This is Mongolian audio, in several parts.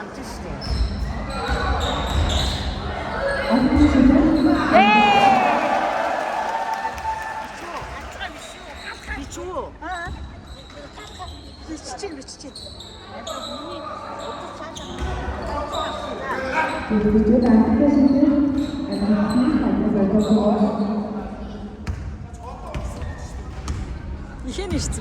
앉으시대 미추. 미치지. 이게 니시지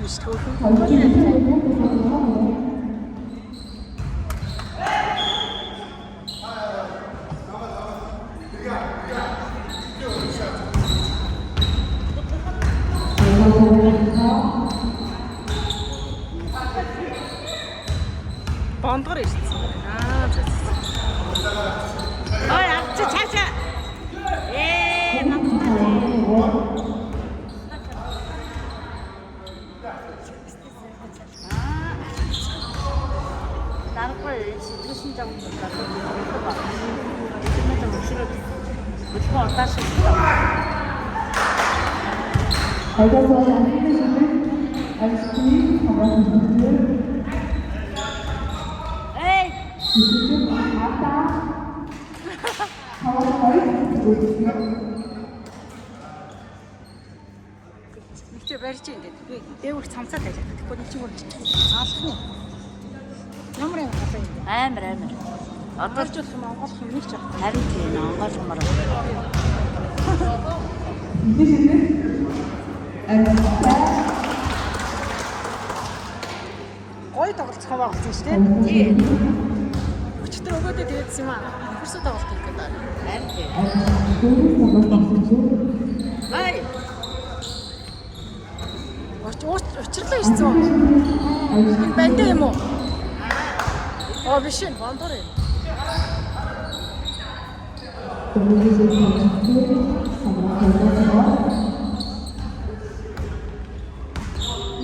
번더를 있지. 아, 됐어. 야, 차차. 예, 나는 걸 드신다고 그랬다. 그거 봐. 요즘에 좀 싫어. 무조건 어디다 싶다. 알겠어, 안녕하시면 아이스크림 가방입니다. 에이! 지금 아까 가방을 보여주세요. 밑에 베리치인데 내 우리 참사대 그거 친구를 아프네. 너무나 아파요. амар. 어떨 줄 알면 없으면 있죠. Харин тийм онгойлж мараа. Гой тоглолт хамаарсан шүү дээ. Тийм. Өчтөр өгөөдөө дээдсэн юм аа. Хурсуу тоглолт хийх гэдэг. Харин тийм. Ай. Учирлаа ирсэн. Энэ бандаа юм уу? Биш энэ бондор юм.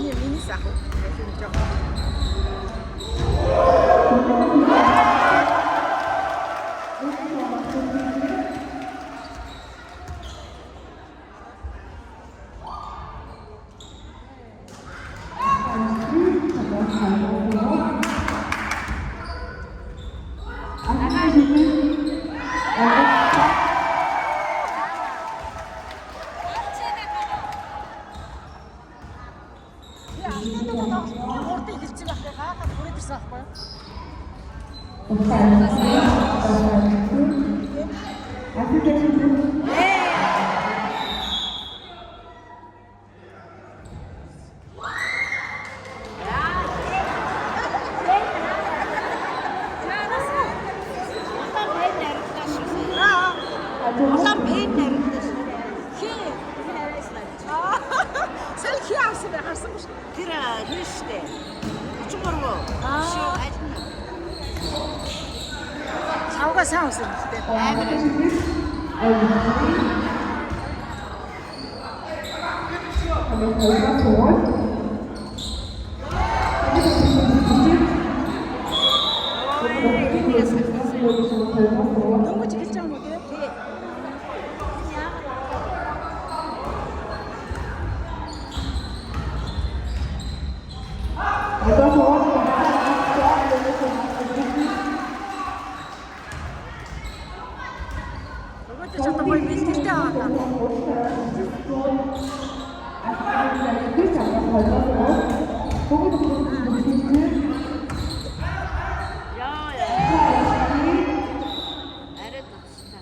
Миний сах. Ордыг хэлсэн байх хаагаад хүрээд ирсэн байхгүй юу? Улаан пен нарийндаа шүү. Хээ. Сэл хий авсан байх харсан ба шүү. Тэр хийш штэ. 33. Шоо ажна. Цавгаа сайн авсан юм гэдэг. Дөнгөж хэлж байгаа юм уу те? Тий. Өгөөдөө ч одоо гоё бэлтгэлтэй байгаа. Арай тусна.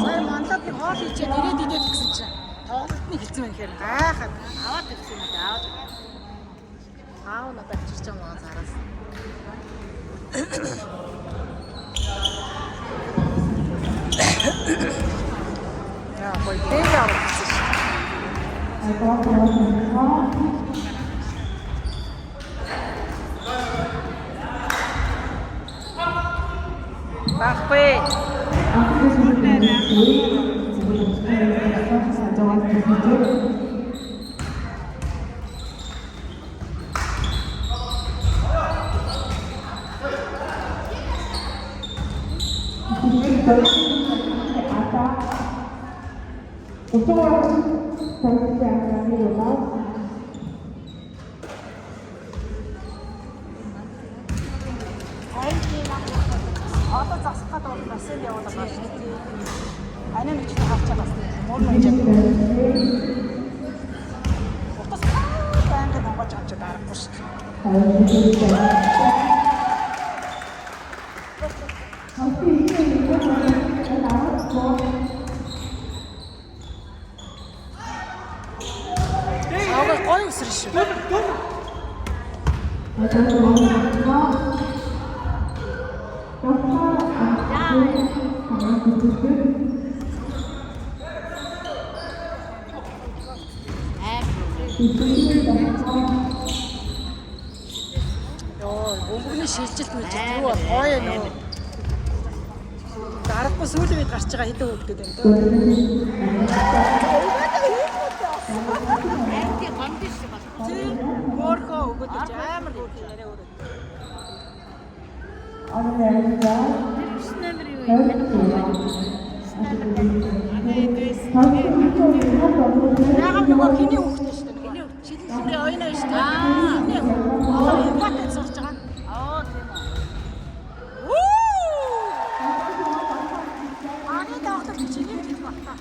Сая манлаад нэг хоол хийчихэд ирээд идэх гэсэн чинь тоглолтны хэлсэн байх хэрэг гайхаад аваад ирсэн юм да. Аваад. аав надад чирч байгаа зараас. Яа, бой тэгээ авах гэсэн шүү. Баггүй. Одоо засах гэдэг бол бассейн явуулаад байна шүү дээ. Аны нэг ч хавч байгаа бассейн. Мөр мөчөд. Утас байнга гонгож авч дарахгүй шүү дээ. Савга гоё өсрөн шүү. Өнгөрний шилжилт үеж юу гоё нөө. Дарахгүй сүүлийн үед гарч байгаа хэдэн хөлтөд байна дөө. Амти гомдиш байна. Тэр хөөхөө өгөөдөж амар юм яриа өрөө. Шнэмэр юу юм бэ? Яагаад нөгөө хиний хөхтэй шүү дээ. Хиний шилжилтийн ойноо шүү дээ. Аа, импотент сурч байгаа. Аа тийм үү. Аны доктор чиний хэлэх бата.